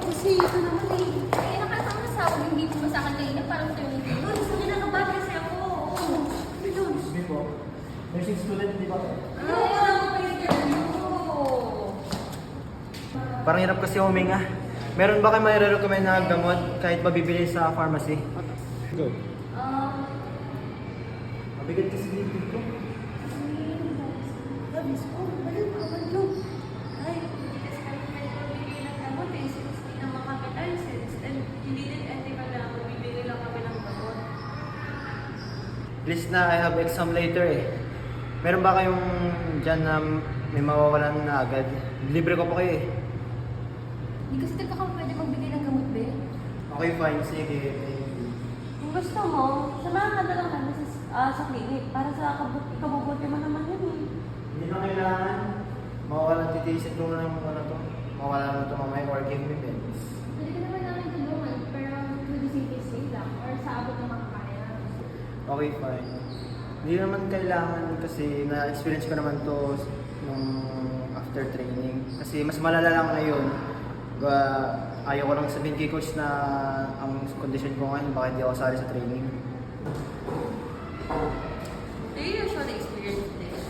Kasi ito naman eh. Eh, nakasama na sa ako yung dito mo sa akin kanina. Parang sa'yo yung dito. Gusto niya nakabag kasi ako. Oo. Yun. Sige po. Nursing student, di ba? Ay, ako pa yung ganun. Parang hirap kasi huminga. Meron ba kayo mai-recommend na gamot kahit mabibili sa pharmacy? Go. Mabigat kasi dito ko. Labis ko. Balik mo naman yun. Ay, hindi kasi kami pwede magbigay ng gamot eh. Since hindi naman kami licensed. And hindi din ethical na magbibigay lang kami ng gamot. Please na, I have exam later eh. Meron ba kayong dyan na may mawawalan na agad? Libre ko po kayo eh. Hindi kasi talaga kami pwede magbigay ng gamot, be. Okay, fine. Sige. Kung gusto mo, samahan ka na lang namin sa clinic para sa ikabubuti mo naman yun eh. Hindi na kailangan. Mawawalan titiisin ko na lang ano to. Mawalan na to mamaya or give me meds. Pwede ka naman namin tulungan, pero through the CPC lang or sa abot ng makakaya. Okay, fine. Hindi naman kailangan kasi na-experience ko naman to nung after training. Kasi mas malala lang ngayon. Ayaw ko lang sabihin kay coach na ang condition ko ngayon, baka hindi ako sali sa training. Do you usually experience this?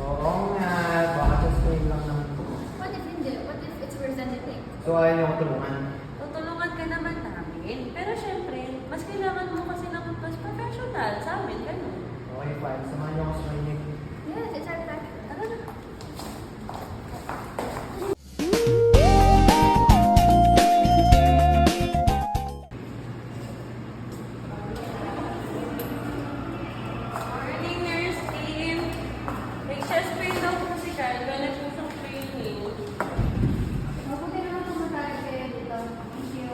Oo nga, baka just train lang naman po. What if hindi? What if it's worse than you think? So ayaw niyo ko tulungan. Tutulungan ka naman namin. Pero syempre, mas kailangan mo kasi ng mas professional sa amin, ganun. Okay, fine. Samahan niyo ako sa training. Yes, it's our time. Tara na. Morning, nurse team. May chest pain daw po si Carl. Galing po sa training. Mabuti naman pumunta kayo dito. Thank you.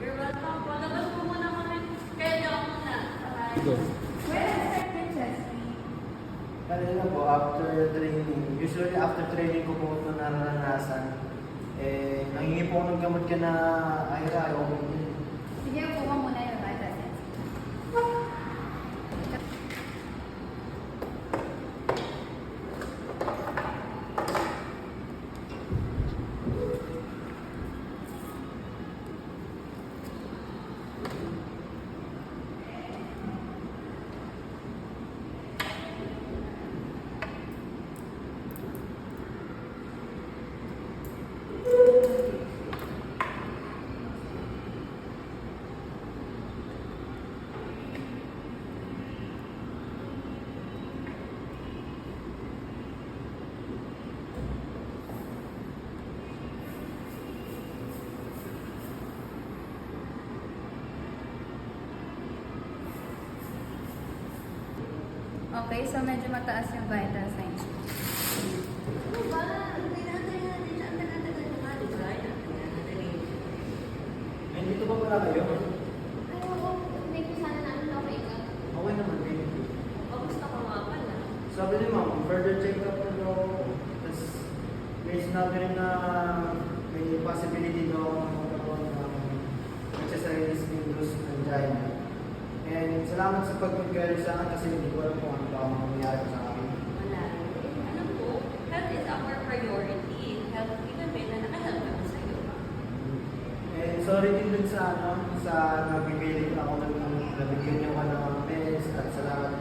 You're welcome po. Labas po muna kami. Kaya niyo ako muna. Bye. Go. Where is second chest pain? Kanina po, after training, usually after training ko po ito naranasan. Eh, nangingi po ako ng gamot ka na ayaw ko. Sige, upo ka muna yung vital signs. Okay, so medyo mataas yung vital signs. Ano ba? Nandito ba pala kayo? Ay, oo. Make ko sana namin okay ka. Okay naman, thank you. Kamusta ka nga pala? Sabi ni ma'am, further check-up na daw ako. Tapos, may sinabi rin na may possibility daw ako magkaroon ng exercise induced angina. And salamat sa pag-encourage sa akin kasi hindi ko alam kung ano ba ang mangyayari sa akin. Wala. Alam mo, health is our priority. Health din namin na nakahelp naman sa'yo. And sorry din dun sa sa nabibili ako ng nabigyan niyo ka ng meds at salamat